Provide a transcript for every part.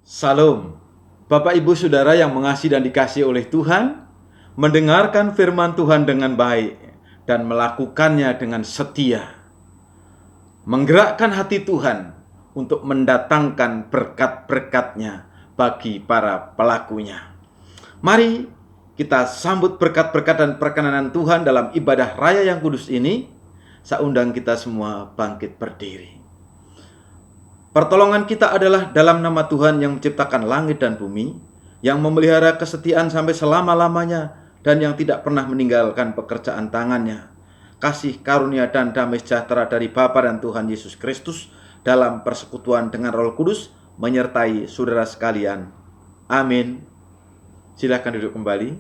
Salam, Bapak Ibu Saudara yang mengasihi dan dikasihi oleh Tuhan, mendengarkan firman Tuhan dengan baik dan melakukannya dengan setia, menggerakkan hati Tuhan untuk mendatangkan berkat-berkat-Nya bagi para pelakunya. Mari kita sambut berkat-berkat dan perkenanan Tuhan dalam ibadah raya yang kudus ini. Saya undang kita semua bangkit berdiri. Pertolongan kita adalah dalam nama Tuhan yang menciptakan langit dan bumi, yang memelihara kesetiaan sampai selama-lamanya, dan yang tidak pernah meninggalkan pekerjaan tangannya. Kasih karunia dan damai sejahtera dari Bapa dan Tuhan Yesus Kristus dalam persekutuan dengan Roh Kudus menyertai saudara sekalian. Amin. Silakan duduk kembali.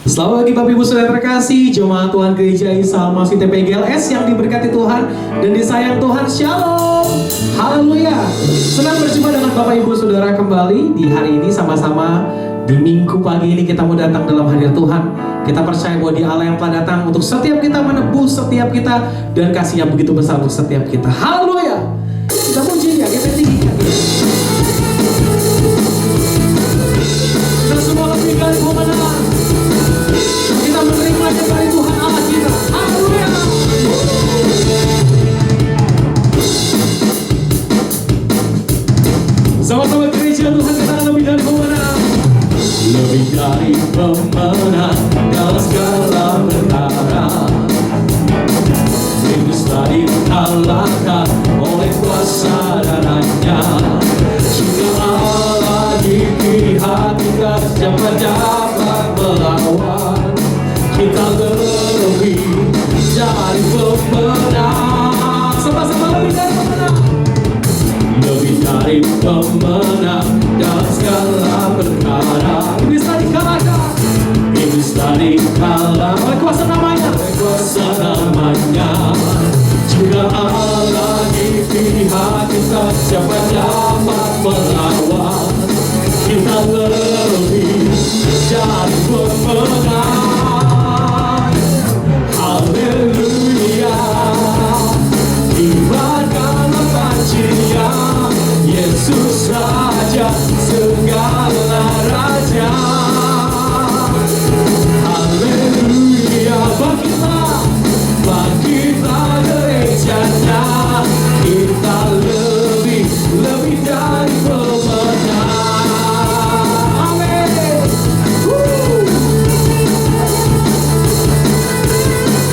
Selamat pagi Bapak Ibu Saudara terkasih, jemaat Tuhan Gereja Isa Al-Masih TPGLS yang diberkati Tuhan dan disayang Tuhan. Shalom, haleluya. Senang berjumpa dengan Bapak Ibu Saudara kembali di hari ini sama-sama. Di minggu pagi ini kita mau datang dalam hadirat Tuhan. Kita percaya bahwa Dia Allah yang telah datang untuk setiap kita, menebus setiap kita, dan kasih yang begitu besar untuk setiap kita. Haleluya. Kita puji Dia, kita tinggikan Dia. Kita semua lebih dari pemenang. Kita menerima dari Tuhan Allah kita. Haleluya. Sama-sama gereja Tuhan, kita lebih dari pemenang. Lebih dari pemenang dalam segala perkara. Iblis telah dikalahkan oleh kuasa darahnya. Jika Allah di pihak kita, siapa dapat melawan? Kita lebih dari pemenang. Sama-sama lebih dari pemenang. Lebih dari pemenang dalam segala perkara. Iblis telah dikalahkan. Iblis telah dikalahkan oleh kuasa namanya. Kuasa namanya. Jika Allah di pihak kita, siapa dapat melawan? Kita lebih dari pemenang. Haleluya. Ibaratkanlah pancinya, Yesus Raja segala raja. Haleluya. Bangkitlah gerejanya. Kita lebih dari pemenang. Amin.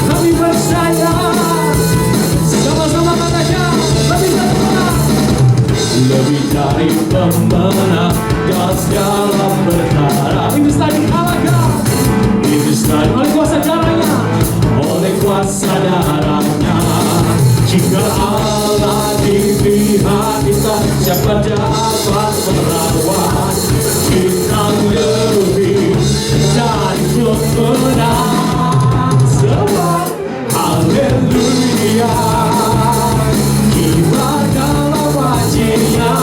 Kami percaya. Sama-sama katakan, lebih dari pemenang. Lebih dari pemenang dalam segala perkara. Iblis telah dikalahkan. Iblis telah oleh kuasa darahnya. Oleh kuasa darahnya. Jika Allah di pihak kita, siapa dapat melawan? Kita lebih dari pemenang. Semua haleluya. Kibarkanlah wajahnya,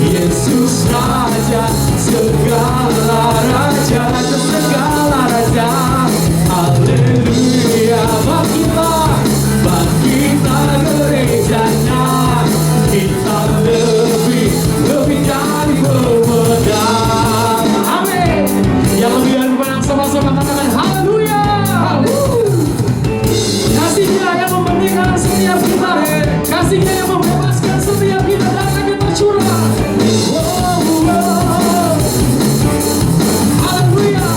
Yesus Raja segala raja, segala raja. Haleluya. Bangkitlah gerejanya. Kita lebih dari pemenang. Amin. Yang lebih dari pemenang, sama-sama katakan haleluya. Kasih-Nya yang memerdekakan setiap kita. Kasih-Nya yang membebaskan setiap kita dan akan tercurah. Haleluya.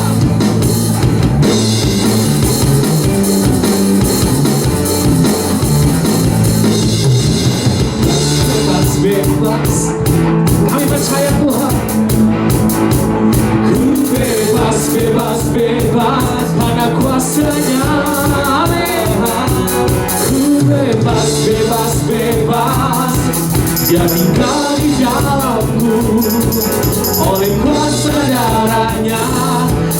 Bebas, kami percaya Tuhan. Ku bebas, bebas, bebas pada kuasa-Nya. Amin. Ku bebas, bebas, bebas. Dia tinggal di dalamku. Oleh kuasa darahnya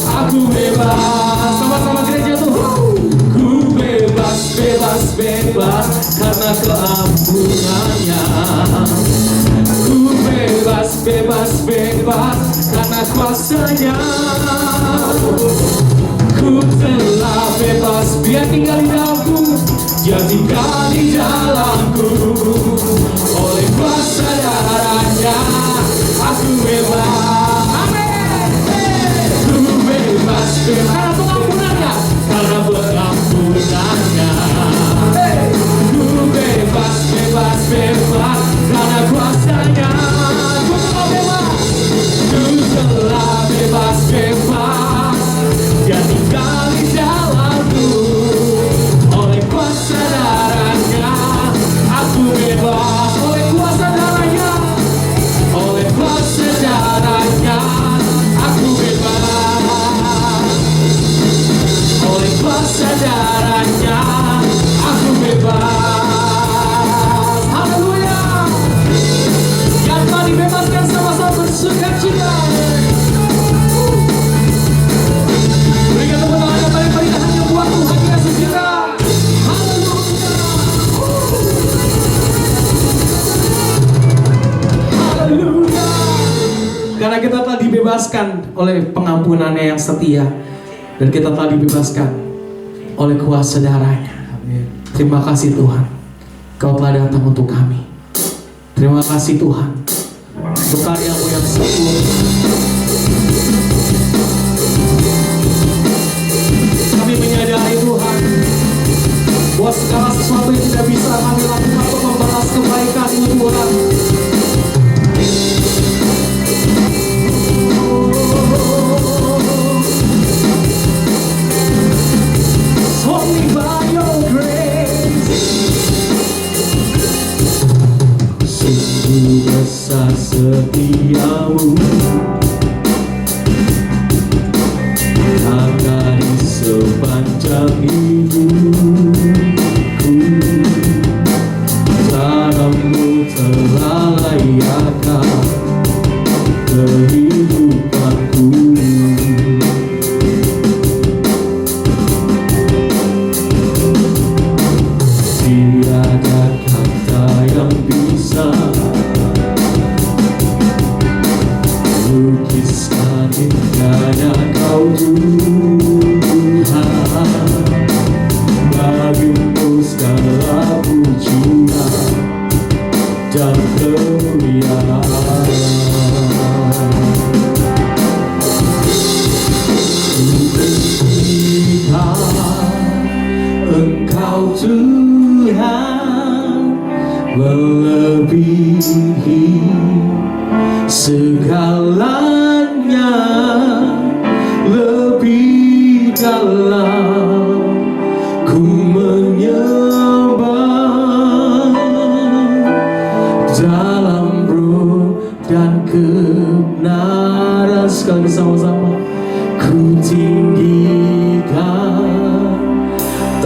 aku bebas. Sama-sama gereja Tuhan. Ku bebas, bebas, bebas karena keampunannya. Ku bebas, bebas, bebas karena kuasa-Nya. Ku telah bebas, Dia tinggal di dalamku. Dia tinggal di dalamku. Oleh kuasa darahnya bebas. Amin. Ku bebas, bebas. Karena pengampunannya. Karena pengampunannya. Ku bebas, bebas, bebas. Karena kuasanya. Ku telah bebas. Ku telah bebas, bebas. Dia tinggal di dalamku. Oleh kuasa darahnya aku bebas. Oleh kuasa darahnya, oleh kuasa darahnya aku bebas. Oleh kuasa darahnya aku bebas. Haleluya. Yang telah dibebaskan sama-sama bersukacita. Berikan tepuk tangan yang paling meriah hanya buat Tuhan Yesus kita. Haleluya. Haleluya. Karena kita telah dibebaskan oleh pengampunannya yang setia, dan kita telah dibebaskan oleh kuasa darahnya. Terima kasih Tuhan, Kau telah datang untuk kami. Terima kasih Tuhan untuk karya-Mu yang sempurna. Kami menyadari Tuhan bahwa segala sesuatu yang tidak bisa kami lakukan untuk membalas kebaikan-Mu Tuhan. Only by your grace. Sungguh besar setiamu, karena di sepanjang hidupku cara-Mu telah layakkan kehidupanku. Tiada kata yang bisa lukiskan indahnya Kau Tuhan. Bagi-Mu segala pujian dan kemuliaan. Engkau Tuhan melebihi segalanya, lebih dalam ku menyembah dalam roh dan kebenaran. Sekali sama-sama ku tinggikan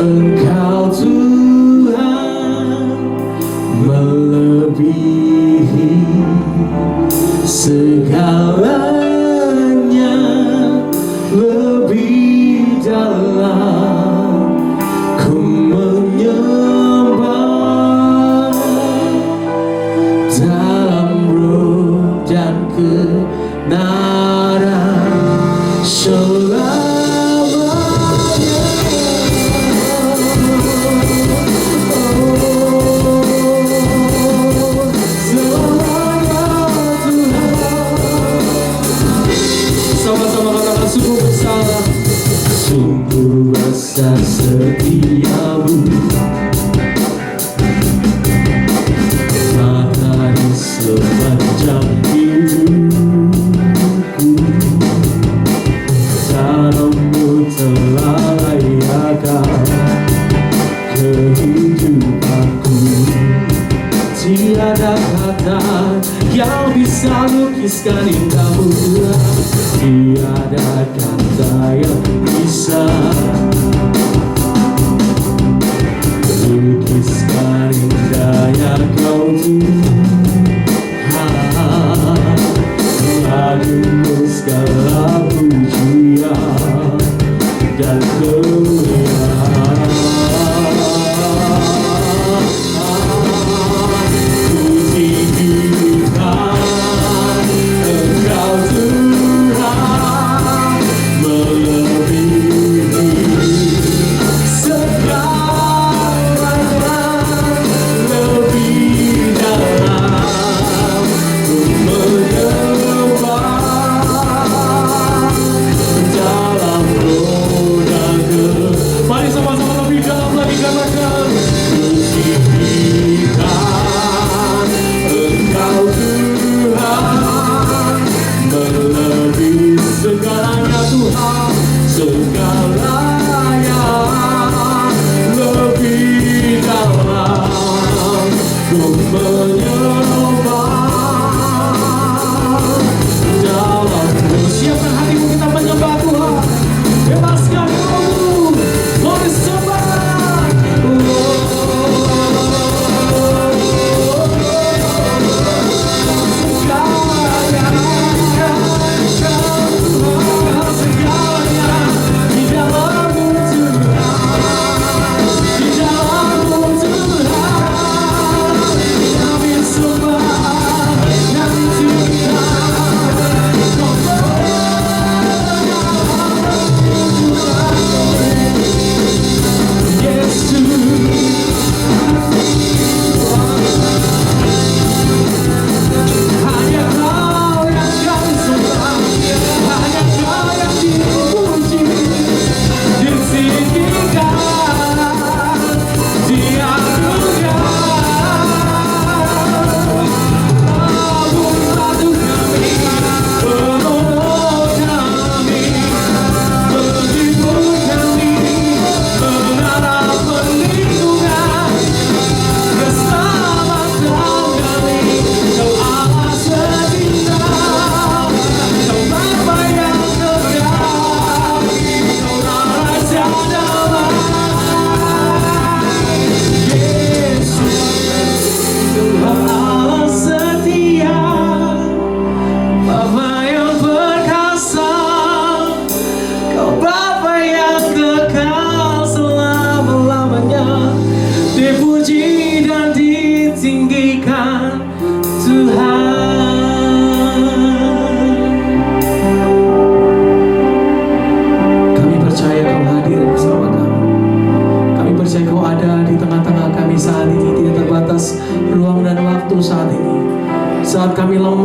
Engkau Tuhan melebihi segalanya, lebih dalam ku menyembah dalam roh dan kebenaran selamanya. Sungguh besar setiamu, karena di sepanjang hidupku cara-Mu telah layakkan kehidupanku. Tiada kata yang bisa lukiskan indah-Mu Tuhan. Tiada kata yang bisa lukiskan indahnya Kau Tuhan. Bagi-Mu segala pujian dan kemuliaan. Ku tinggikan Engkau Tuhan melebihi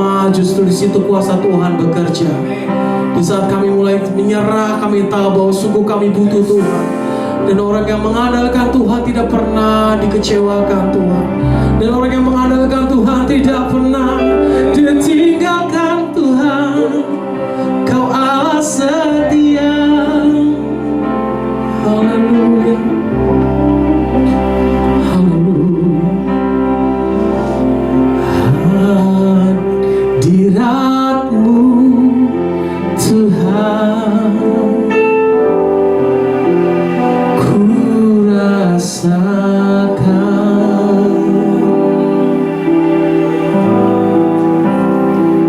sama-sama justru di situ kuasa Tuhan bekerja. Di saat kami mulai menyerah, kami tahu bahwa sungguh kami butuh Tuhan. Dan orang yang mengandalkan Tuhan tidak pernah dikecewakan Tuhan. Dan orang yang mengandalkan Tuhan tidak pernah ditinggalkan Tuhan. Kau Allah setia. Haleluya. Hadirat-Mu Tuhan, ku rasakan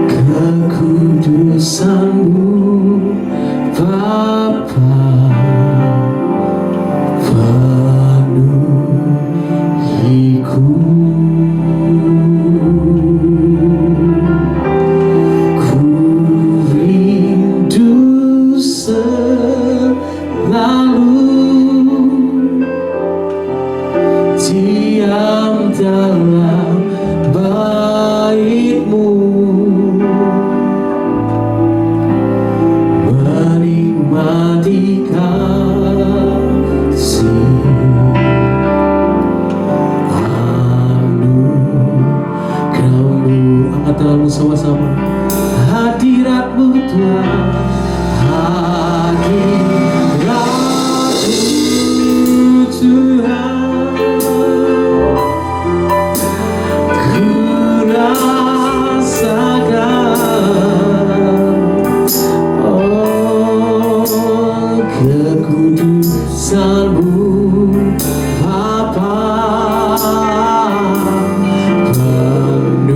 kekudusan-Mu Bapa, penuhiku. Diam dalam bait-Mu, menikmati kasih anugerah-Mu. Angkat tanganmu sama-sama. Hadirat-Mu Tuhan, hadirat-Mu Tuhan. Kekudusan-Mu Bapa,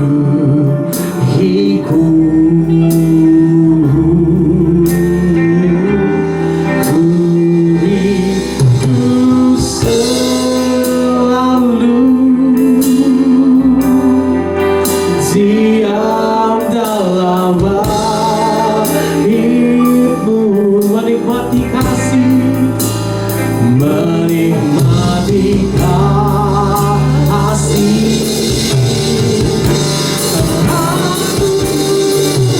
penuhiku. Ku rindu selalu diam dalam bait-Mu, menikmati kasih, menikmati kasih.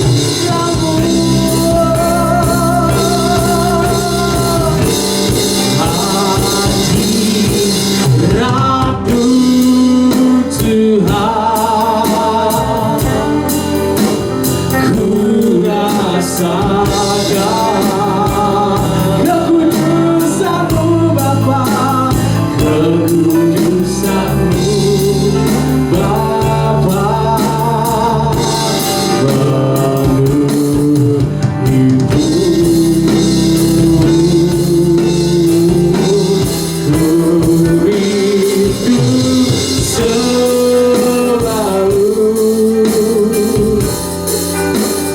Hadirat-Mu Tuhan, ku rasakan kekudusan-Mu Bapa, kekudusan-Mu Bapa, penuhiku. Ku rindu selalu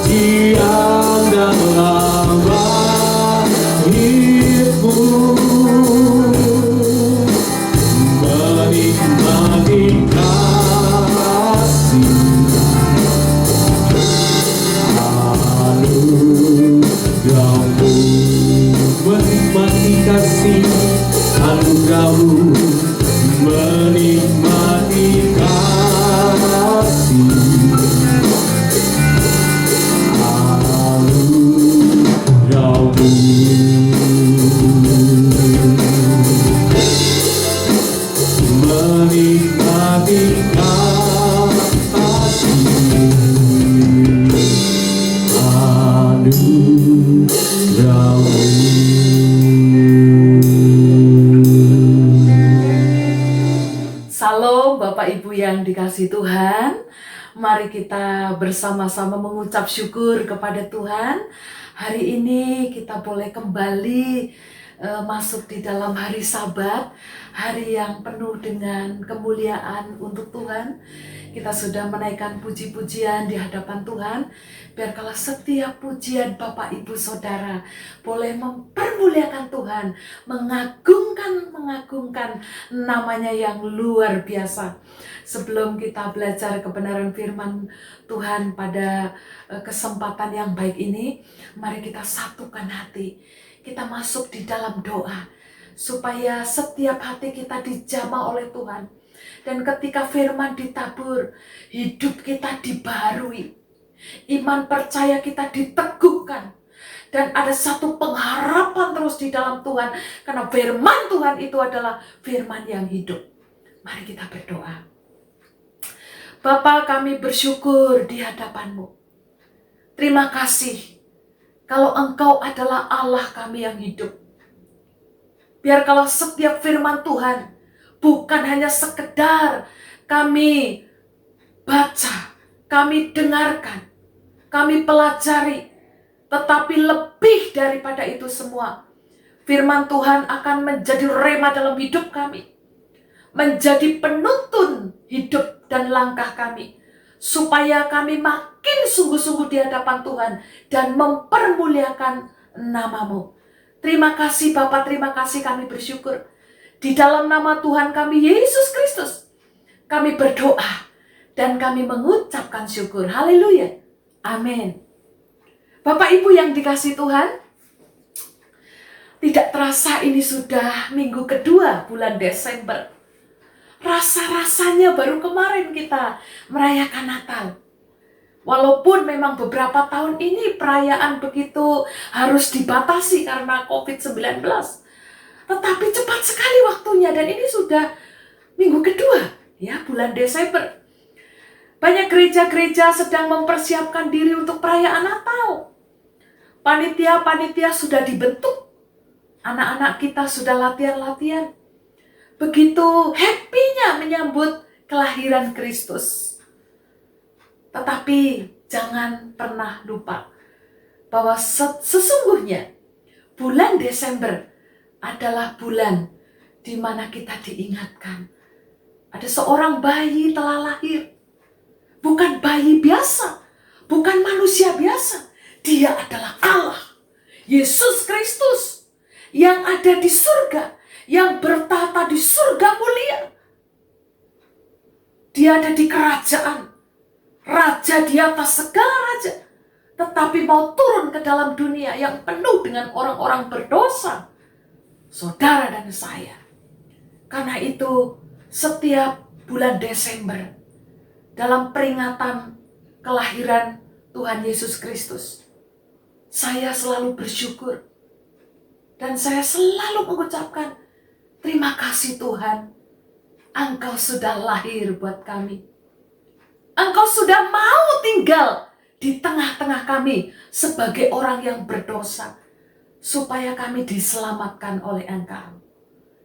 diam dalam bait-Mu, menikmati kasih anugerah-Mu, menikmati kasih anugerah-Mu, menikmati kasih anugerah-Mu. Menikmati kasih anugerah-Mu. Salam Bapak Ibu yang dikasihi Tuhan. Mari kita bersama-sama mengucap syukur kepada Tuhan. Hari ini kita boleh kembali masuk di dalam hari Sabat, hari yang penuh dengan kemuliaan untuk Tuhan. Kita sudah menaikkan puji-pujian di hadapan Tuhan. Biarkanlah setiap pujian Bapak Ibu Saudara boleh mempermuliakan Tuhan, mengagungkan namanya yang luar biasa. Sebelum kita belajar kebenaran firman Tuhan pada kesempatan yang baik ini, mari kita satukan hati. Kita masuk di dalam doa supaya setiap hati kita dijamah oleh Tuhan. Dan ketika firman ditabur, hidup kita dibaharui. iman percaya kita diteguhkan. Dan ada satu pengharapan terus di dalam Tuhan. Karena firman Tuhan itu adalah firman yang hidup. Mari kita berdoa. Bapa, kami bersyukur di hadapan-Mu. Terima kasih kalau Engkau adalah Allah kami yang hidup. Biar kalau setiap firman Tuhan bukan hanya sekedar kami baca, kami dengarkan, kami pelajari, tetapi lebih daripada itu semua, firman Tuhan akan menjadi rema dalam hidup kami, menjadi penuntun hidup dan langkah kami, supaya kami makin sungguh-sungguh di hadapan Tuhan dan mempermuliakan nama-Mu. Terima kasih Bapa, terima kasih, kami bersyukur. Di dalam nama Tuhan kami Yesus Kristus, kami berdoa dan kami mengucapkan syukur. Haleluya. Amin. Bapak Ibu yang dikasihi Tuhan, tidak terasa ini sudah minggu kedua bulan Desember. Rasa-rasanya baru kemarin kita merayakan Natal. Walaupun memang beberapa tahun ini perayaan begitu harus dibatasi karena COVID-19. Tetapi cepat sekali waktunya dan ini sudah minggu kedua ya bulan Desember. Banyak gereja-gereja sedang mempersiapkan diri untuk perayaan Natal. Panitia-panitia sudah dibentuk. Anak-anak kita sudah latihan-latihan. Begitu happy-nya menyambut kelahiran Kristus. Tetapi jangan pernah lupa bahwa sesungguhnya bulan Desember adalah bulan di mana kita diingatkan. Ada seorang bayi telah lahir. Bukan bayi biasa, bukan manusia biasa. Dia adalah Allah, Yesus Kristus, yang ada di surga, yang bertata di surga mulia. Dia ada di kerajaan, raja di atas segala raja, tetapi mau turun ke dalam dunia yang penuh dengan orang-orang berdosa, saudara dan saya. Karena itu, setiap bulan Desember, dalam peringatan kelahiran Tuhan Yesus Kristus, saya selalu bersyukur. Dan saya selalu mengucapkan, terima kasih Tuhan, Engkau sudah lahir buat kami. Engkau sudah mau tinggal di tengah-tengah kami sebagai orang yang berdosa, supaya kami diselamatkan oleh Engkau.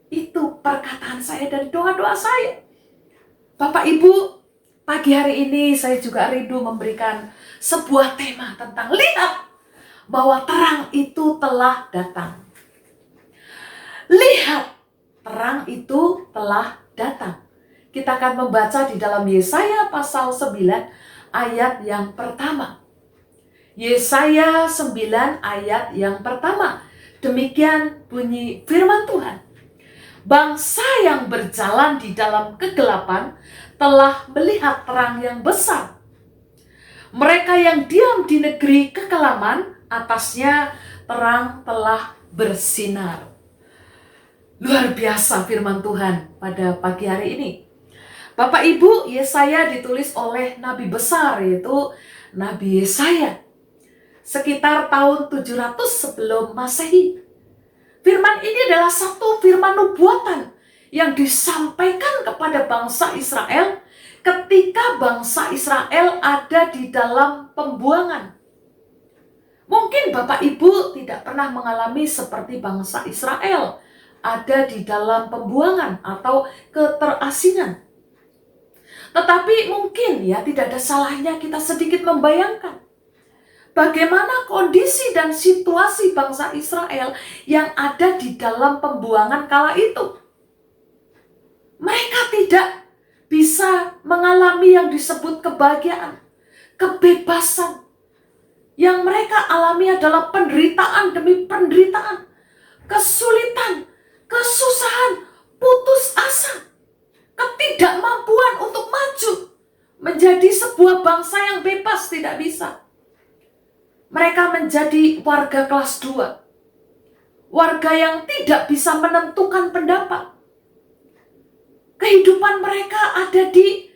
Itu perkataan saya dan doa-doa saya. Bapak Ibu, pagi hari ini saya juga rindu memberikan sebuah tema tentang lihat bahwa terang itu telah datang. Lihat, terang itu telah datang. Kita akan membaca di dalam Yesaya pasal 9 ayat yang pertama. Yesaya 9 ayat yang pertama. Demikian bunyi firman Tuhan. Bangsa yang berjalan di dalam kegelapan telah melihat terang yang besar. Mereka yang diam di negeri kekelaman, atasnya terang telah bersinar. Luar biasa firman Tuhan pada pagi hari ini. Bapak Ibu, Yesaya ditulis oleh nabi besar, yaitu Nabi Yesaya. Sekitar tahun 700 sebelum Masehi. Firman ini adalah satu firman nubuatan yang disampaikan kepada bangsa Israel ketika bangsa Israel ada di dalam pembuangan. Mungkin Bapak Ibu tidak pernah mengalami seperti bangsa Israel ada di dalam pembuangan atau keterasingan. Tetapi mungkin ya tidak ada salahnya kita sedikit membayangkan bagaimana kondisi dan situasi bangsa Israel yang ada di dalam pembuangan kala itu. Mereka tidak bisa mengalami yang disebut kebahagiaan, kebebasan. Yang mereka alami adalah penderitaan demi penderitaan, kesulitan, kesusahan, putus asa, ketidakmampuan untuk maju menjadi sebuah bangsa yang bebas tidak bisa. Mereka menjadi warga kelas 2, warga yang tidak bisa menentukan pendapat. Kehidupan mereka ada di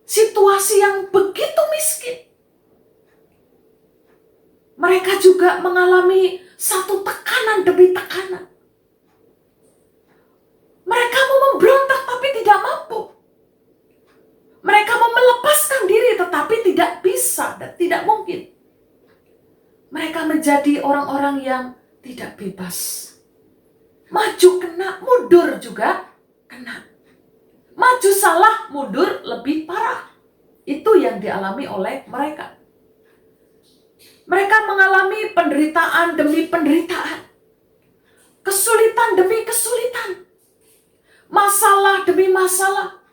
situasi yang begitu miskin. Mereka juga mengalami satu tekanan demi tekanan. Mereka mau memberontak tapi tidak mampu. Mereka mau melepaskan diri tetapi tidak bisa dan tidak mungkin. Mereka menjadi orang-orang yang tidak bebas. Maju kena, mundur juga kena. Maju salah, mundur lebih parah. Itu yang dialami oleh mereka. Mereka mengalami penderitaan demi penderitaan. Kesulitan demi kesulitan. Masalah demi masalah.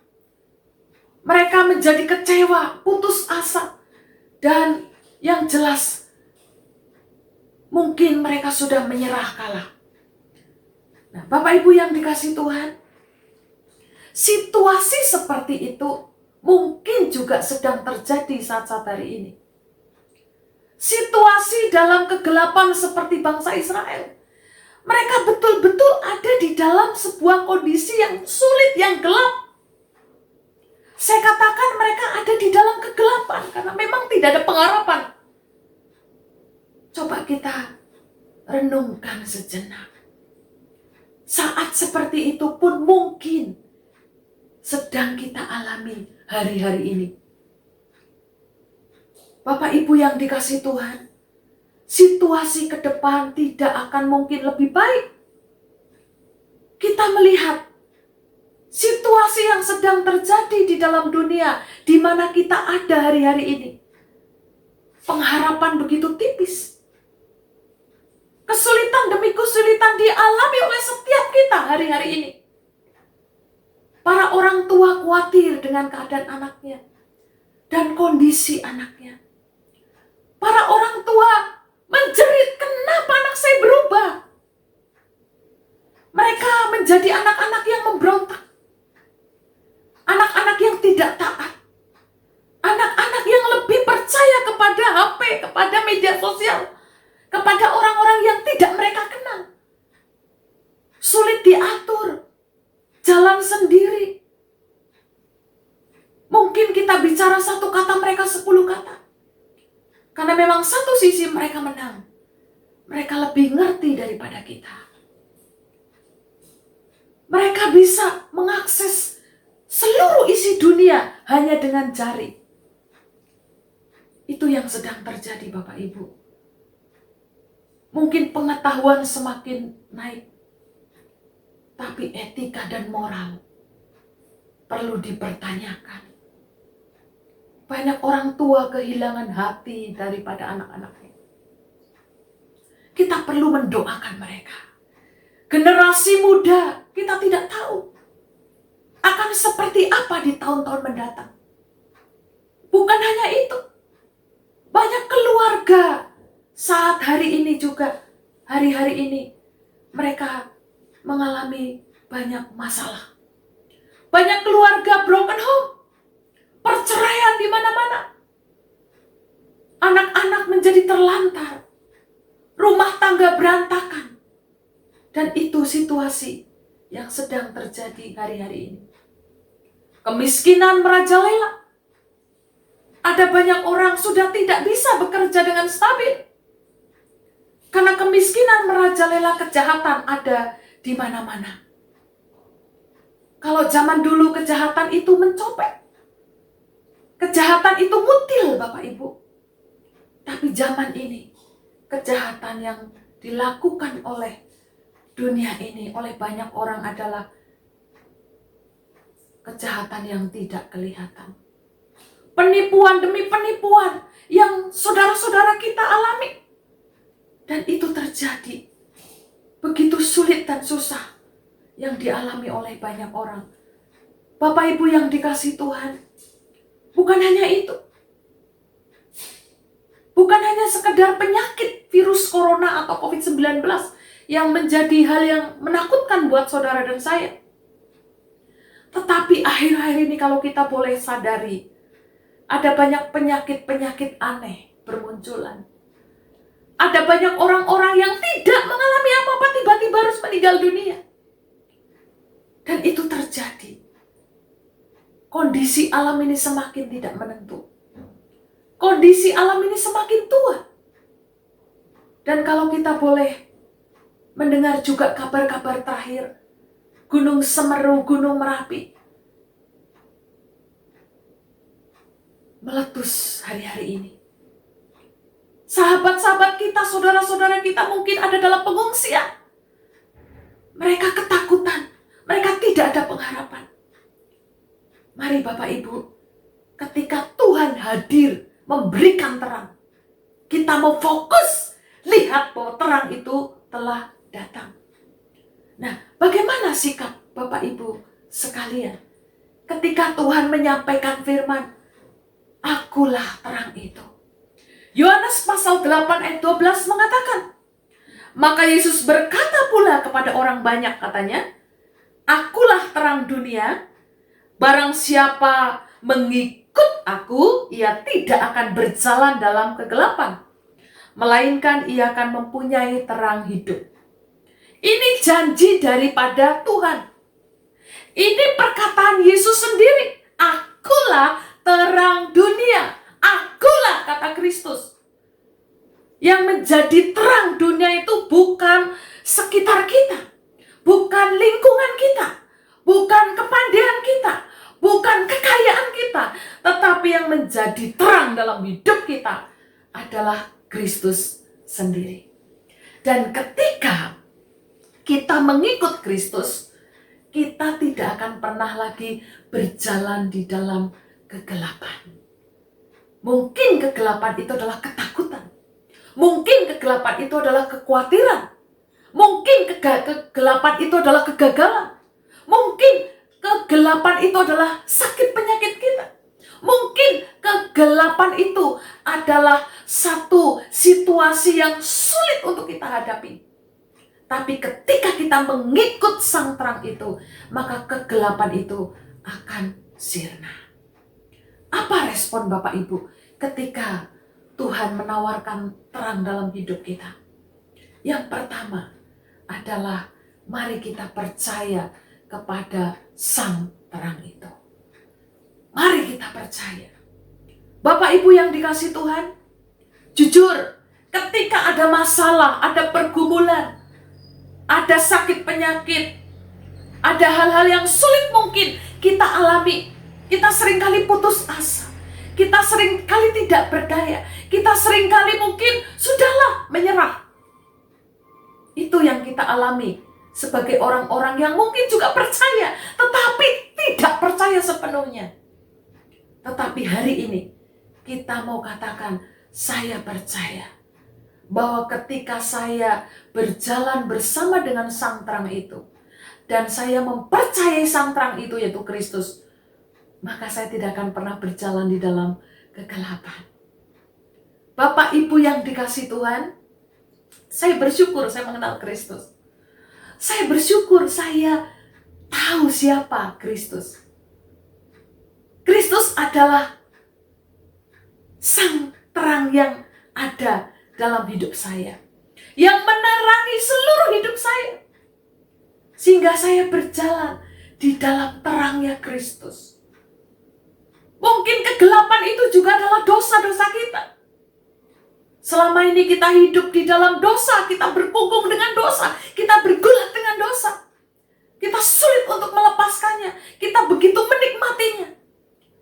Mereka menjadi kecewa, putus asa. Dan yang jelas, mungkin mereka sudah menyerah kalah. Nah, Bapak Ibu yang dikasihi Tuhan, situasi seperti itu mungkin juga sedang terjadi saat-saat hari ini. Situasi dalam kegelapan seperti bangsa Israel. Mereka betul-betul ada di dalam sebuah kondisi yang sulit, yang gelap. Saya katakan mereka ada di dalam kegelapan karena memang tidak ada pengharapan. Coba kita renungkan sejenak. Saat seperti itu pun mungkin sedang kita alami hari-hari ini. Bapak Ibu yang dikasihi Tuhan, situasi ke depan tidak akan mungkin lebih baik. Kita melihat situasi yang sedang terjadi di dalam dunia di mana kita ada hari-hari ini. Pengharapan begitu tipis. Kesulitan demi kesulitan dialami oleh setiap kita hari-hari ini. Para orang tua khawatir dengan keadaan anaknya dan kondisi anaknya. Para orang tua menjerit, kenapa anak saya berubah? Mereka menjadi anak-anak yang memberontak. Anak-anak yang tidak taat. Anak-anak yang lebih percaya kepada HP, kepada media sosial, kepada orang-orang yang tidak mereka kenal. Sulit diatur, jalan sendiri. Mungkin kita bicara satu kata, mereka 10 kata. Karena memang satu sisi mereka menang. Mereka lebih ngerti daripada kita. Mereka bisa mengakses seluruh isi dunia hanya dengan jari. Itu yang sedang terjadi Bapak Ibu. Mungkin pengetahuan semakin naik. Tapi etika dan moral perlu dipertanyakan. Banyak orang tua kehilangan hati daripada anak-anaknya. Kita perlu mendoakan mereka. Generasi muda, kita tidak tahu akan seperti apa di tahun-tahun mendatang. Bukan hanya itu. Banyak keluarga saat hari ini juga, hari-hari ini, mereka mengalami banyak masalah. Banyak keluarga broken home. Perceraian di mana-mana. Anak-anak menjadi terlantar. Rumah tangga berantakan. Dan itu situasi yang sedang terjadi hari-hari ini. Kemiskinan merajalela. Ada banyak orang sudah tidak bisa bekerja dengan stabil. Karena kemiskinan merajalela, kejahatan ada di mana-mana. Kalau zaman dulu kejahatan itu mencopet. Kejahatan itu mutil Bapak Ibu. Tapi zaman ini, kejahatan yang dilakukan oleh dunia ini, oleh banyak orang adalah kejahatan yang tidak kelihatan. Penipuan demi penipuan yang saudara-saudara kita alami. Dan itu terjadi begitu sulit dan susah yang dialami oleh banyak orang. Bapak Ibu yang dikasihi Tuhan, bukan hanya itu. Bukan hanya sekedar penyakit virus corona atau COVID-19 yang menjadi hal yang menakutkan buat saudara dan saya. Tetapi akhir-akhir ini kalau kita boleh sadari, ada banyak penyakit-penyakit aneh bermunculan. Ada banyak orang-orang yang tidak mengalami apa-apa tiba-tiba harus meninggal dunia. Dan itu terjadi. Kondisi alam ini semakin tidak menentu. Kondisi alam ini semakin tua. Dan kalau kita boleh mendengar juga kabar-kabar terakhir, Gunung Semeru, Gunung Merapi meletus hari-hari ini. Sahabat-sahabat kita, saudara-saudara kita mungkin ada dalam pengungsian. Mereka ketakutan, mereka tidak ada pengharapan. Mari Bapak Ibu, ketika Tuhan hadir memberikan terang, kita mau fokus lihat bahwa terang itu telah datang. Nah, bagaimana sikap Bapak Ibu sekalian ketika Tuhan menyampaikan firman, akulah terang itu. Yohanes pasal 8 ayat 12 mengatakan, maka Yesus berkata pula kepada orang banyak, katanya, akulah terang dunia, barang siapa mengikut aku, ia tidak akan berjalan dalam kegelapan, melainkan ia akan mempunyai terang hidup. Ini janji daripada Tuhan. Ini perkataan Yesus sendiri. Akulah terang dunia. Akulah, kata Kristus. Yang menjadi terang dunia itu bukan sekitar kita, bukan lingkungan kita, bukan kepandaian kita, bukan kekayaan kita, tetapi yang menjadi terang dalam hidup kita adalah Kristus sendiri. Dan ketika kita mengikut Kristus, kita tidak akan pernah lagi berjalan di dalam kegelapan. Mungkin kegelapan itu adalah ketakutan. Mungkin kegelapan itu adalah kekhawatiran. Mungkin kegelapan itu adalah kegagalan. Mungkin kegelapan itu adalah sakit penyakit kita. Mungkin kegelapan itu adalah satu situasi yang sulit untuk kita hadapi. Tapi ketika kita mengikut sang terang itu, maka kegelapan itu akan sirna. Apa respon Bapak Ibu ketika Tuhan menawarkan terang dalam hidup kita? Yang pertama adalah mari kita percaya kepada sang terang itu. Mari kita percaya. Bapak Ibu yang dikasihi Tuhan, jujur, ketika ada masalah, ada pergumulan, ada sakit penyakit, ada hal-hal yang sulit mungkin kita alami, kita seringkali putus asa, kita seringkali tidak berdaya, kita seringkali mungkin sudahlah menyerah. Itu yang kita alami sebagai orang-orang yang mungkin juga percaya, tetapi tidak percaya sepenuhnya. Tetapi hari ini kita mau katakan, saya percaya bahwa ketika saya berjalan bersama dengan sang terang itu, dan saya mempercayai sang terang itu yaitu Kristus, maka saya tidak akan pernah berjalan di dalam kegelapan. Bapak Ibu yang dikasihi Tuhan, saya bersyukur saya mengenal Kristus. Saya bersyukur saya tahu siapa Kristus. Kristus adalah sang terang yang ada dalam hidup saya, yang menerangi seluruh hidup saya, sehingga saya berjalan di dalam terangnya Kristus. Mungkin kegelapan itu juga adalah dosa-dosa kita. Selama ini kita hidup di dalam dosa, kita berpunggung dengan dosa, kita bergulat dengan dosa. Kita sulit untuk melepaskannya, kita begitu menikmatinya.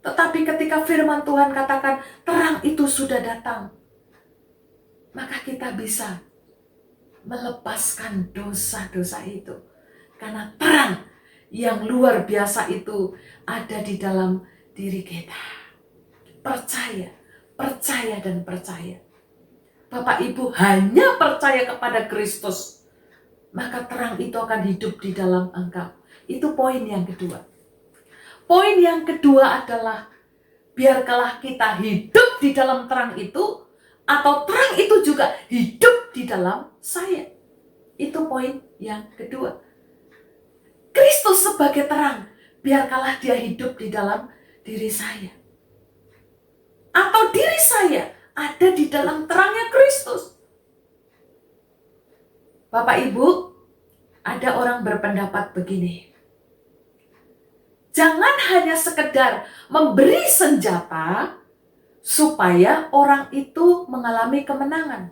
Tetapi ketika firman Tuhan katakan terang itu sudah datang, maka kita bisa melepaskan dosa-dosa itu. Karena terang yang luar biasa itu ada di dalam diri kita. Percaya, percaya dan percaya. Bapak Ibu hanya percaya kepada Kristus, maka terang itu akan hidup di dalam engkau. Itu poin yang kedua. Poin yang kedua adalah biarkanlah kita hidup di dalam terang itu, atau terang itu juga hidup di dalam saya. Itu poin yang kedua. Kristus sebagai terang, biarkanlah dia hidup di dalam diri saya. Atau diri saya ada di dalam terangnya Kristus. Bapak Ibu, ada orang berpendapat begini. Jangan hanya sekedar memberi senjata supaya orang itu mengalami kemenangan.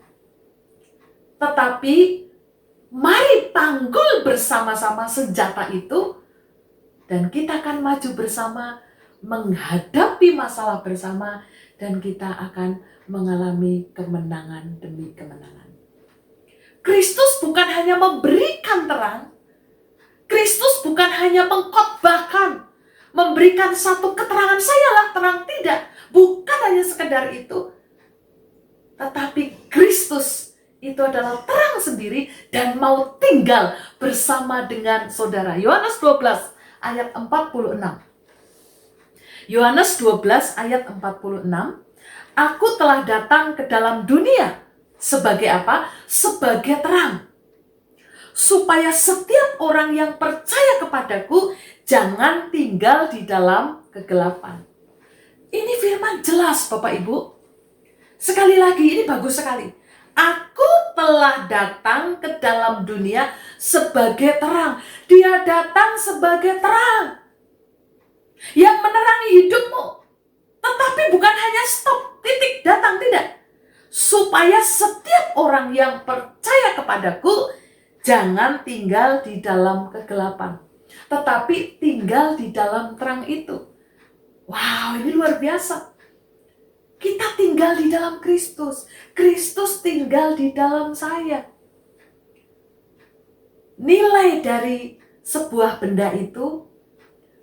Tetapi mari panggul bersama-sama senjata itu, dan kita akan maju bersama, menghadapi masalah bersama, dan kita akan mengalami kemenangan demi kemenangan. Kristus bukan hanya memberikan terang, Kristus bukan hanya mengkhotbahkan, memberikan satu keterangan, sayalah terang, tidak. Bukan hanya sekedar itu. Tetapi Kristus itu adalah terang sendiri dan mau tinggal bersama dengan saudara. Yohanes 12 ayat 46. Yohanes 12 ayat 46. Aku telah datang ke dalam dunia sebagai apa? Sebagai terang. Supaya setiap orang yang percaya kepadaku jangan tinggal di dalam kegelapan. Ini firman jelas Bapak Ibu. Sekali lagi, ini bagus sekali. Aku telah datang ke dalam dunia sebagai terang. Dia datang sebagai terang yang menerangi hidupmu. Tetapi bukan hanya stop, titik, datang, tidak. Supaya setiap orang yang percaya kepadaku jangan tinggal di dalam kegelapan, tetapi tinggal di dalam terang itu. Wow, ini luar biasa. Kita tinggal di dalam Kristus. Kristus tinggal di dalam saya. Nilai dari sebuah benda itu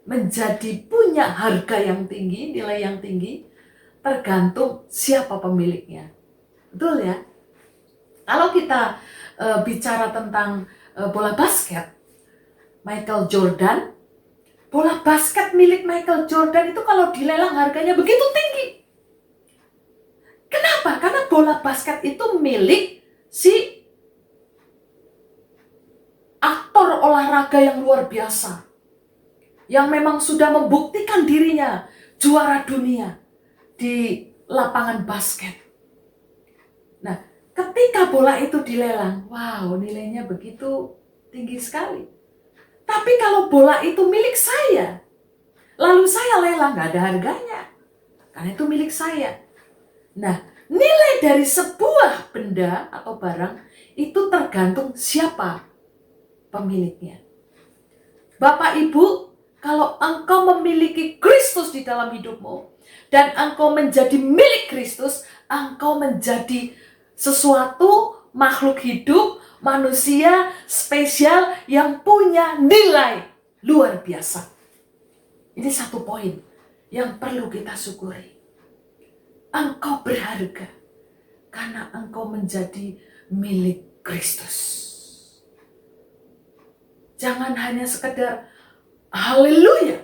menjadi punya harga yang tinggi, nilai yang tinggi, tergantung siapa pemiliknya. Betul ya? Kalau kita bicara tentang bola basket, Michael Jordan, bola basket milik Michael Jordan itu kalau dilelang harganya begitu tinggi. Kenapa? Karena bola basket itu milik si aktor olahraga yang luar biasa, yang memang sudah membuktikan dirinya juara dunia di lapangan basket. Nah, ketika bola itu dilelang, wow, nilainya begitu tinggi sekali. Tapi kalau bola itu milik saya, lalu saya lelang, nggak ada harganya, karena itu milik saya. Nah, nilai dari sebuah benda atau barang itu tergantung siapa pemiliknya. Bapak Ibu, kalau engkau memiliki Kristus di dalam hidupmu dan engkau menjadi milik Kristus, engkau menjadi sesuatu makhluk hidup, manusia spesial yang punya nilai luar biasa. Ini satu poin yang perlu kita syukuri. Engkau berharga karena engkau menjadi milik Kristus. Jangan hanya sekedar haleluya,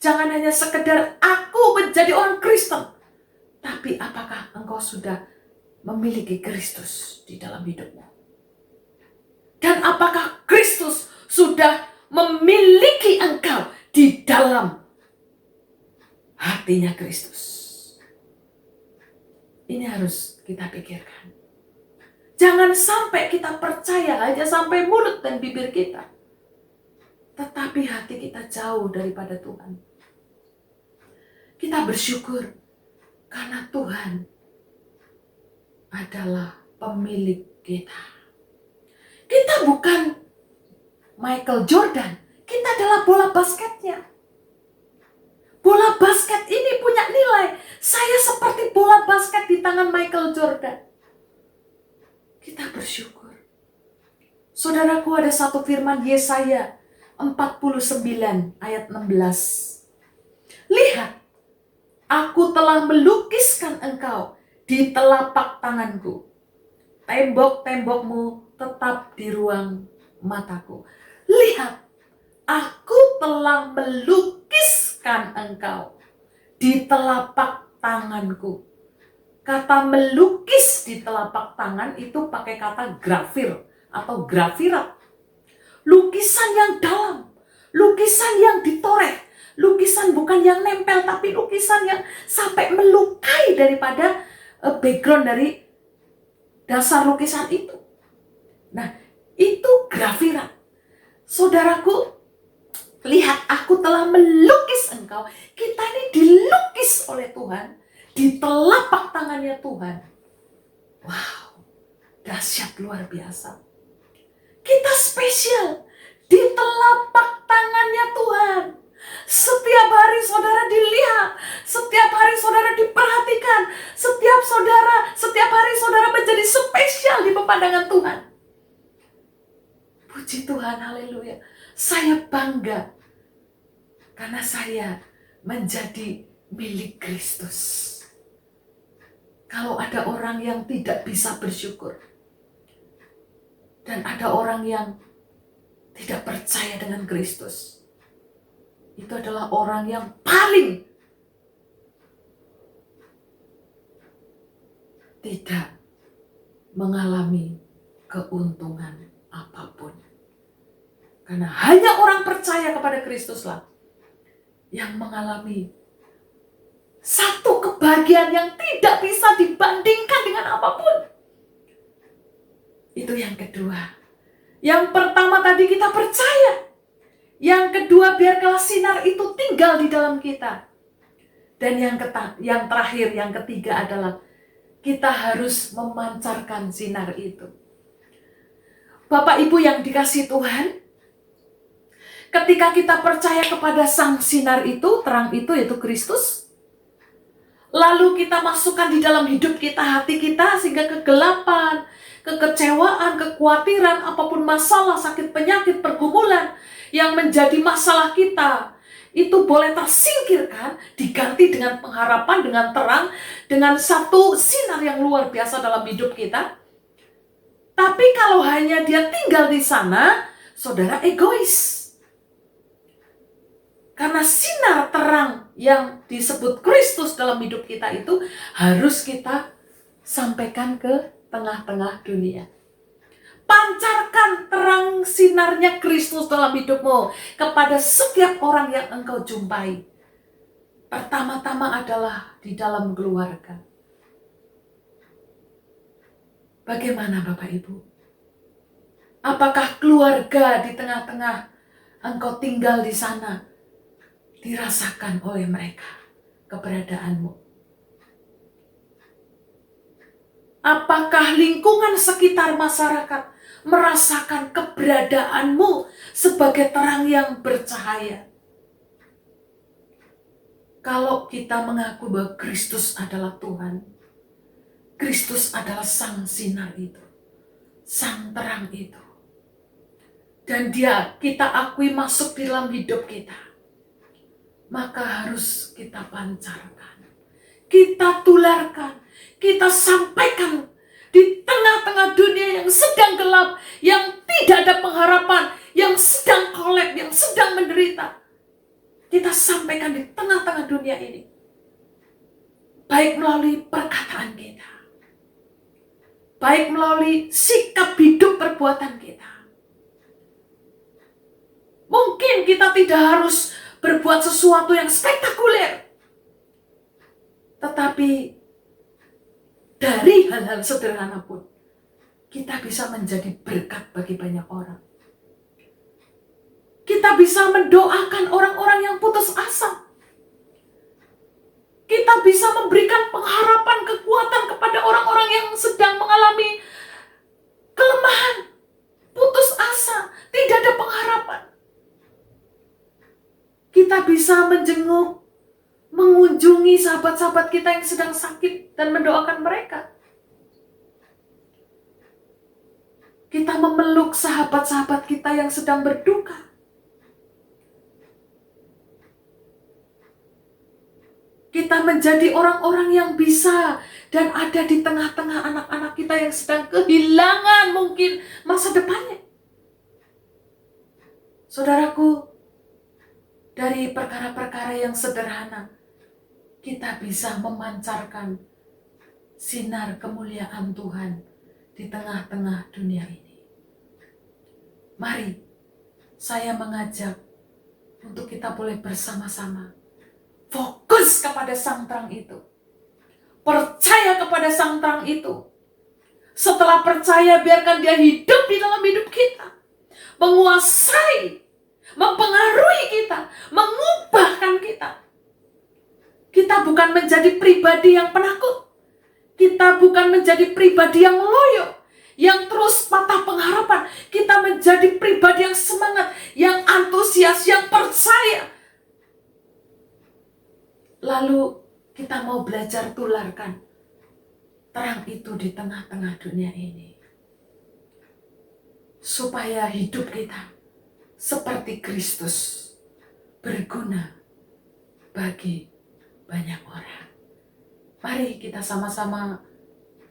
jangan hanya sekedar aku menjadi orang Kristen, tapi apakah engkau sudah memiliki Kristus di dalam hidupmu? Dan apakah Kristus sudah memiliki engkau di dalam hatinya Kristus? Ini harus kita pikirkan. Jangan sampai kita percaya hanya sampai mulut dan bibir kita, tetapi hati kita jauh daripada Tuhan. Kita bersyukur karena Tuhan adalah pemilik kita. Kita bukan Michael Jordan, kita adalah bola basketnya. Bola basket ini punya nilai. Saya seperti bola basket di tangan Michael Jordan. Kita bersyukur. Saudaraku, ada satu firman Yesaya 49 ayat 16. Lihat, aku telah melukiskan engkau di telapak tanganku. Tembok-tembokmu tetap di ruang mataku. Lihat, aku telah melukiskan engkau di telapak tanganku. Kata melukis di telapak tangan itu pakai kata grafir atau grafirat. Lukisan yang dalam, lukisan yang ditoreh, lukisan bukan yang nempel tapi lukisan yang sampai melukai daripada background dari dasar lukisan itu. Nah, itu grafirat. Saudaraku, lihat, aku telah melukis engkau. Kita ini dilukis oleh Tuhan di telapak tangannya Tuhan. Wow. dahsyat luar biasa. Kita spesial di telapak tangannya Tuhan. Setiap hari saudara dilihat, setiap hari saudara diperhatikan, setiap hari saudara menjadi spesial di pemandangan Tuhan. Puji Tuhan, haleluya. Saya bangga karena saya menjadi milik Kristus. Kalau ada orang yang tidak bisa bersyukur, dan ada orang yang tidak percaya dengan Kristus, itu adalah orang yang paling tidak mengalami keuntungan apapun. Karena hanya orang percaya kepada Kristuslah yang mengalami satu kebahagiaan yang tidak bisa dibandingkan dengan apapun. Itu yang kedua. Yang pertama tadi kita percaya. Yang kedua, biarkanlah sinar itu tinggal di dalam kita. Dan yang terakhir, yang ketiga adalah kita harus memancarkan sinar itu. Bapak Ibu yang dikasihi Tuhan, ketika kita percaya kepada sang sinar itu, terang itu yaitu Kristus, lalu kita masukkan di dalam hidup kita, hati kita, sehingga kegelapan, kekecewaan, kekhawatiran, apapun masalah, sakit, penyakit, pergumulan yang menjadi masalah kita, itu boleh tersingkirkan, diganti dengan pengharapan, dengan terang, dengan satu sinar yang luar biasa dalam hidup kita. Tapi kalau hanya dia tinggal di sana, saudara egois. Karena sinar terang yang disebut Kristus dalam hidup kita itu harus kita sampaikan ke tengah-tengah dunia. Pancarkan terang sinarnya Kristus dalam hidupmu kepada setiap orang yang engkau jumpai. Pertama-tama adalah di dalam keluarga. Bagaimana Bapak Ibu? Apakah keluarga di tengah-tengah engkau tinggal di sana dirasakan oleh mereka keberadaanmu? Apakah lingkungan sekitar masyarakat merasakan keberadaanmu sebagai terang yang bercahaya? Kalau kita mengaku bahwa Kristus adalah Tuhan, Kristus adalah sang sinar itu, sang terang itu, dan dia kita akui masuk di dalam hidup kita, maka harus kita pancarkan, kita tularkan, kita sampaikan di tengah-tengah dunia yang sedang gelap, yang tidak ada pengharapan, yang sedang kolap, yang sedang menderita. Kita sampaikan di tengah-tengah dunia ini, baik melalui perkataan kita, baik melalui sikap hidup perbuatan kita. Mungkin kita tidak harus berbuat sesuatu yang spektakuler, tetapi dari hal-hal sederhana pun kita bisa menjadi berkat bagi banyak orang. Kita bisa mendoakan orang-orang yang putus asa. Kita bisa memberikan pengharapan, kekuatan kepada orang-orang yang sedang mengalami kelemahan, putus asa, tidak ada pengharapan. Kita bisa menjenguk, mengunjungi sahabat-sahabat kita yang sedang sakit dan mendoakan mereka. Kita memeluk sahabat-sahabat kita yang sedang berduka. Kita menjadi orang-orang yang bisa dan ada di tengah-tengah anak-anak kita yang sedang kehilangan mungkin masa depannya. Saudaraku, dari perkara-perkara yang sederhana, kita bisa memancarkan sinar kemuliaan Tuhan di tengah-tengah dunia ini. Mari, saya mengajak untuk kita boleh bersama-sama fokus kepada sang terang itu. Percaya kepada sang terang itu. Setelah percaya, biarkan dia hidup di dalam hidup kita. Menguasai, mempengaruhi kita, mengubahkan kita. Kita bukan menjadi pribadi yang penakut. Kita bukan menjadi pribadi yang loyo, yang terus patah pengharapan. Kita menjadi pribadi yang semangat, yang antusias, yang percaya. Lalu kita mau belajar tularkan terang itu di tengah-tengah dunia ini. Supaya hidup kita seperti Kristus, berguna bagi banyak orang. Mari kita sama-sama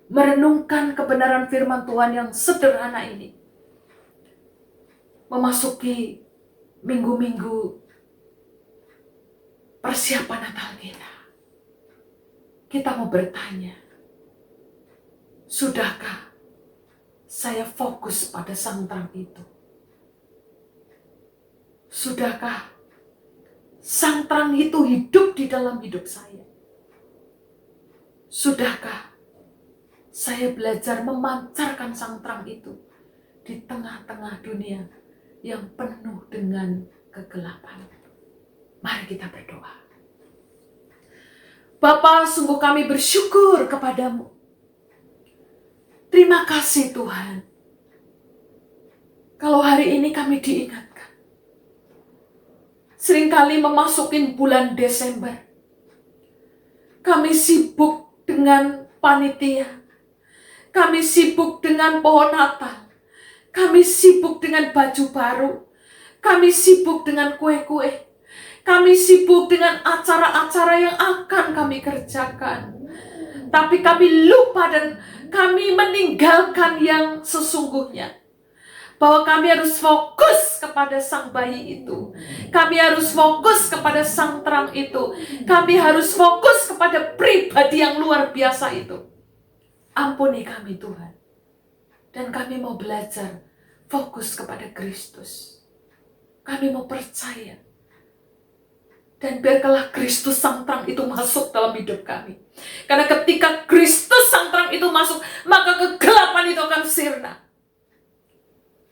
merenungkan kebenaran firman Tuhan yang sederhana ini. Memasuki minggu-minggu persiapan Natal kita. Kita mau bertanya, sudahkah saya fokus pada sang terang itu? Sudahkah sang terang itu hidup di dalam hidup saya? Sudahkah saya belajar memancarkan sang terang itu di tengah-tengah dunia yang penuh dengan kegelapan? Mari kita berdoa. Bapa, sungguh kami bersyukur kepadamu. Terima kasih Tuhan. Kalau hari ini kami diingatkan. Seringkali memasukin bulan Desember. Kami sibuk dengan panitia. Kami sibuk dengan pohon Natal. Kami sibuk dengan baju baru. Kami sibuk dengan kue-kue. Kami sibuk dengan acara-acara yang akan kami kerjakan. Tapi kami lupa dan kami meninggalkan yang sesungguhnya. Bahwa kami harus fokus kepada sang bayi itu. Kami harus fokus kepada sang terang itu. Kami harus fokus kepada pribadi yang luar biasa itu. Ampuni kami Tuhan. Dan kami mau belajar fokus kepada Kristus. Kami mau percaya. Dan biarkanlah Kristus sang terang itu masuk dalam hidup kami. Karena ketika Kristus sang terang itu masuk, maka kegelapan itu akan sirna.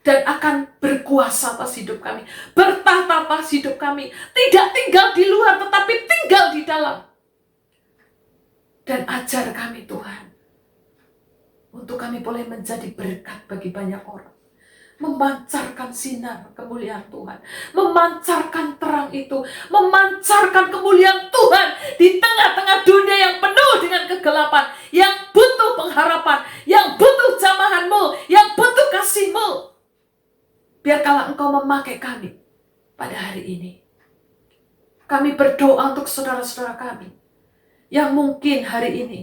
Dan akan berkuasa atas hidup kami. Bertahta atas hidup kami. Tidak tinggal di luar, tetapi tinggal di dalam. Dan ajar kami Tuhan. Untuk kami boleh menjadi berkat bagi banyak orang. Memancarkan sinar kemuliaan Tuhan. Memancarkan terang itu. Memancarkan kemuliaan Tuhan di tengah-tengah dunia yang penuh dengan kegelapan. Yang butuh pengharapan. Yang butuh jamahan-Mu. Yang butuh kasih-Mu. Biarkanlah Engkau memakai kami pada hari ini. Kami berdoa untuk saudara-saudara kami. Yang mungkin hari ini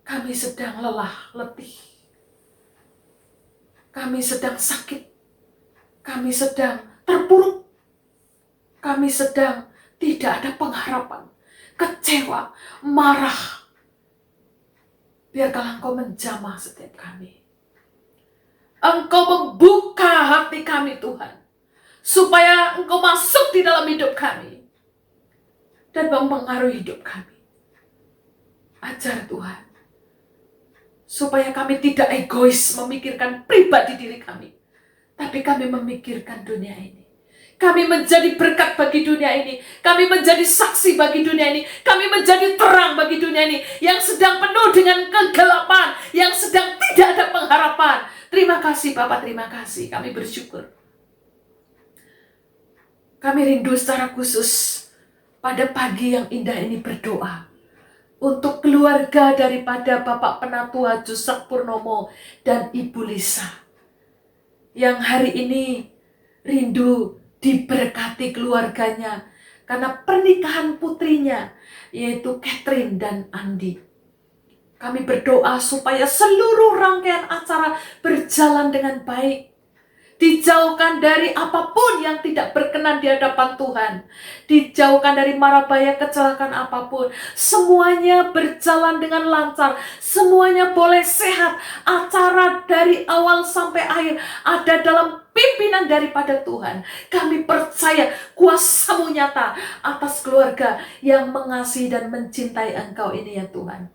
kami sedang lelah, letih. Kami sedang sakit. Kami sedang terpuruk. Kami sedang tidak ada pengharapan. Kecewa, marah. Biarkanlah Engkau menjamah setiap kami. Engkau membuka hati kami Tuhan. Supaya Engkau masuk di dalam hidup kami. Dan mempengaruhi hidup kami. Ajar Tuhan. Supaya kami tidak egois memikirkan pribadi diri kami. Tapi kami memikirkan dunia ini. Kami menjadi berkat bagi dunia ini. Kami menjadi saksi bagi dunia ini. Kami menjadi terang bagi dunia ini. Yang sedang penuh dengan kegelapan. Yang sedang tidak ada pengharapan. Terima kasih Bapak, terima kasih. Kami bersyukur. Kami rindu secara khusus pada pagi yang indah ini berdoa. Untuk keluarga daripada Bapak Penatua Jusak Purnomo dan Ibu Lisa. Yang hari ini rindu diberkati keluarganya. Karena pernikahan putrinya yaitu Catherine dan Andi. Kami berdoa supaya seluruh rangkaian acara berjalan dengan baik. Dijauhkan dari apapun yang tidak berkenan di hadapan Tuhan. Dijauhkan dari marabaya kecelakaan apapun. Semuanya berjalan dengan lancar. Semuanya boleh sehat. Acara dari awal sampai akhir ada dalam pimpinan daripada Tuhan. Kami percaya kuasa-Mu nyata atas keluarga yang mengasihi dan mencintai Engkau ini ya Tuhan.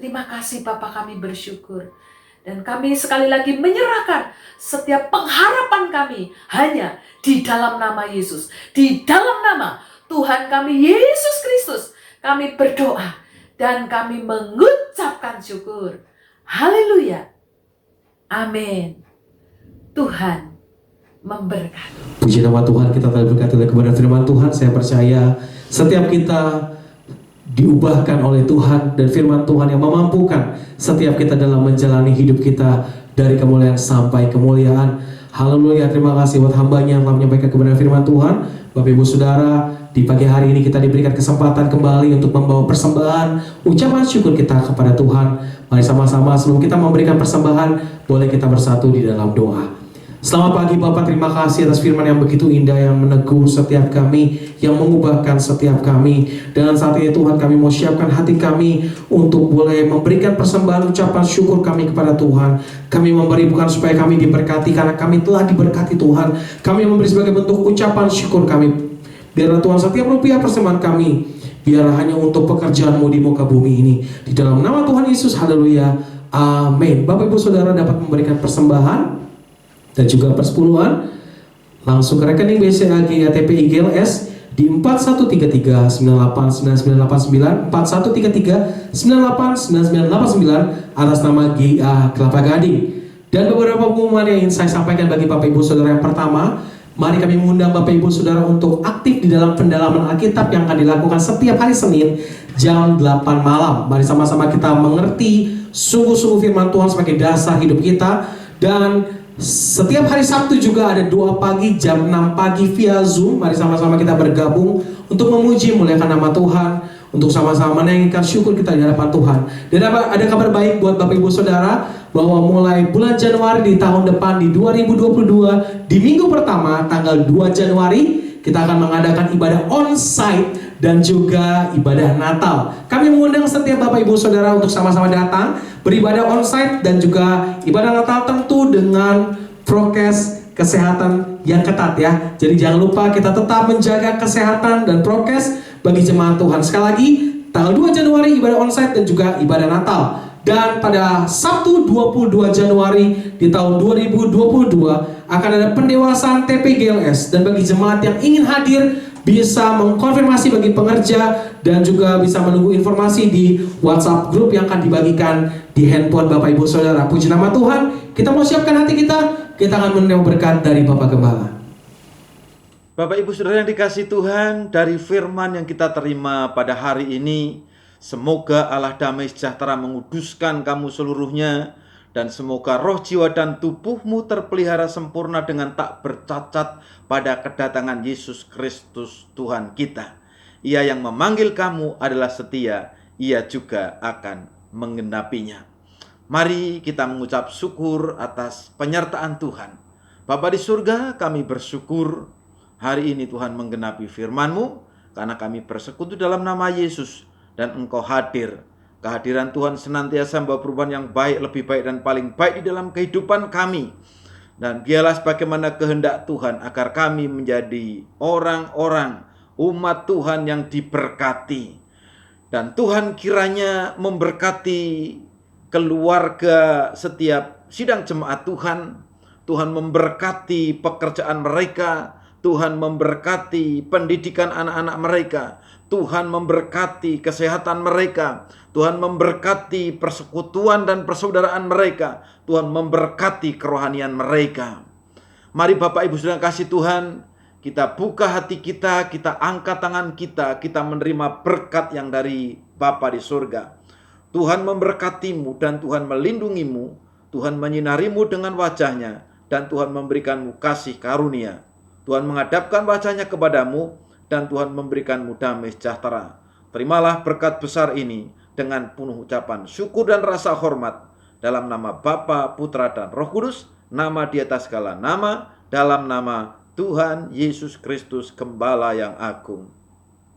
Terima kasih Bapak, kami bersyukur. Dan kami sekali lagi menyerahkan setiap pengharapan kami hanya di dalam nama Yesus. Di dalam nama Tuhan kami Yesus Kristus. Kami berdoa dan kami mengucapkan syukur. Haleluya. Amin. Tuhan memberkati. Puji nama Tuhan, kita telah diberkati oleh kebenaran firman Tuhan. Saya percaya setiap kita diubahkan oleh Tuhan dan firman Tuhan yang memampukan setiap kita dalam menjalani hidup kita dari kemuliaan sampai kemuliaan. Haleluya, terima kasih buat hambanya yang telah menyampaikan kebenaran firman Tuhan. Bapak Ibu Saudara, di pagi hari ini kita diberikan kesempatan kembali untuk membawa persembahan ucapan syukur kita kepada Tuhan. Mari sama-sama sebelum kita memberikan persembahan, boleh kita bersatu di dalam doa. Selamat pagi Bapak, terima kasih atas firman yang begitu indah yang menegur setiap kami, yang mengubahkan setiap kami. Dan saat ini Tuhan, kami mau siapkan hati kami untuk boleh memberikan persembahan ucapan syukur kami kepada Tuhan. Kami memberi bukan supaya kami diberkati, karena kami telah diberkati Tuhan. Kami memberi sebagai bentuk ucapan syukur kami. Biarlah Tuhan setiap rupiah persembahan kami, biarlah hanya untuk pekerjaan-Mu di muka bumi ini. Di dalam nama Tuhan Yesus, haleluya, amin. Bapak Ibu Saudara dapat memberikan persembahan dan juga persepuluhan langsung ke rekening BCA GATP IGLS di 4133989989 4133989989 atas nama GA Kelapa Gading. Dan beberapa pengumuman yang ingin saya sampaikan bagi Bapak Ibu Saudara. Yang pertama, mari kami mengundang Bapak Ibu Saudara untuk aktif di dalam pendalaman Alkitab yang akan dilakukan setiap hari Senin jam 8 malam. Mari sama-sama kita mengerti sungguh-sungguh firman Tuhan sebagai dasar hidup kita. Dan setiap hari Sabtu juga ada doa pagi jam 6 pagi via Zoom. Mari sama-sama kita bergabung untuk memuji muliakan nama Tuhan, untuk sama-sama menaikkan syukur kita di hadapan Tuhan. Dan ada kabar baik buat Bapak Ibu Saudara, bahwa mulai bulan Januari di tahun depan di 2022, di minggu pertama tanggal 2 Januari kita akan mengadakan ibadah on-site dan juga ibadah Natal. Kami mengundang setiap Bapak Ibu Saudara untuk sama-sama datang beribadah on-site dan juga ibadah Natal, tentu dengan prokes kesehatan yang ketat ya. Jadi jangan lupa kita tetap menjaga kesehatan dan prokes bagi jemaat Tuhan. Sekali lagi, tanggal 2 Januari ibadah on-site dan juga ibadah Natal. Dan pada Sabtu 22 Januari di tahun 2022 akan ada pendewasaan TPGLS. Dan bagi jemaat yang ingin hadir, bisa mengkonfirmasi bagi pengerja dan juga bisa menunggu informasi di WhatsApp grup yang akan dibagikan di handphone Bapak Ibu Saudara. Puji nama Tuhan, kita mau siapkan hati kita akan menerima berkat dari Bapak Gembala. Bapak Ibu Saudara yang dikasihi Tuhan, dari firman yang kita terima pada hari ini, semoga Allah damai sejahtera menguduskan kamu seluruhnya, dan semoga roh, jiwa, dan tubuhmu terpelihara sempurna dengan tak bercacat pada kedatangan Yesus Kristus Tuhan kita. Ia yang memanggil kamu adalah setia, Ia juga akan menggenapinya. Mari kita mengucap syukur atas penyertaan Tuhan. Bapa di surga, kami bersyukur hari ini Tuhan menggenapi firman-Mu, karena kami bersekutu dalam nama Yesus dan Engkau hadir. Kehadiran Tuhan senantiasa membawa perubahan yang baik, lebih baik, dan paling baik di dalam kehidupan kami. Dan biarlah sebagaimana kehendak Tuhan agar kami menjadi orang-orang umat Tuhan yang diberkati. Dan Tuhan kiranya memberkati keluarga setiap sidang jemaat Tuhan. Tuhan memberkati pekerjaan mereka. Tuhan memberkati pendidikan anak-anak mereka. Tuhan memberkati kesehatan mereka. Tuhan memberkati persekutuan dan persaudaraan mereka. Tuhan memberkati kerohanian mereka. Mari Bapak Ibu Saudara kasih Tuhan, kita buka hati kita, kita angkat tangan kita menerima berkat yang dari Bapa di surga. Tuhan memberkatimu dan Tuhan melindungimu. Tuhan menyinarimu dengan wajahnya dan Tuhan memberikanmu kasih karunia. Tuhan menghadapkan wajahnya kepadamu dan Tuhan memberikanmu damai sejahtera. Terimalah berkat besar ini dengan penuh ucapan syukur dan rasa hormat dalam nama Bapa, Putra, dan Roh Kudus, nama di atas segala nama, dalam nama Tuhan Yesus Kristus, Gembala yang agung.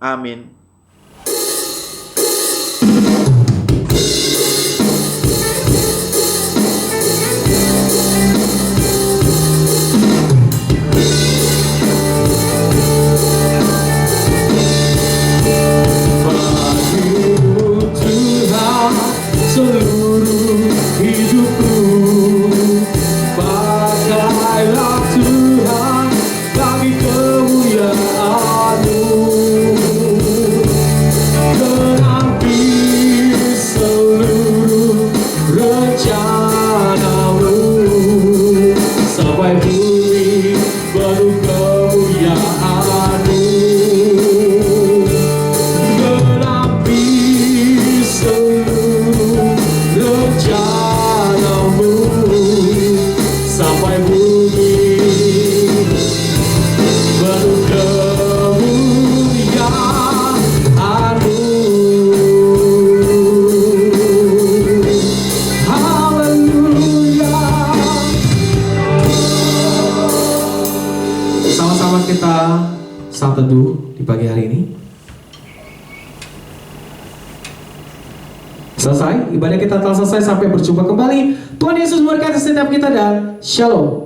Amin. Seluruh hidupku pakailah Tuhan bagi kemuliaan-Mu, genapi seluruh rencana-Mu. sampai bumi penuh kemuliaan-Mu. Genapi seluruh rencana-Mu sampai bumi penuh kemuliaan-Mu. Haleluya. Sama-sama kita saat teduh di pagi hari ini. Selesai, ibadah kita telah selesai. Sampai berjumpa kembali. Tuhan Yesus memberkati setiap kita dan Shalom.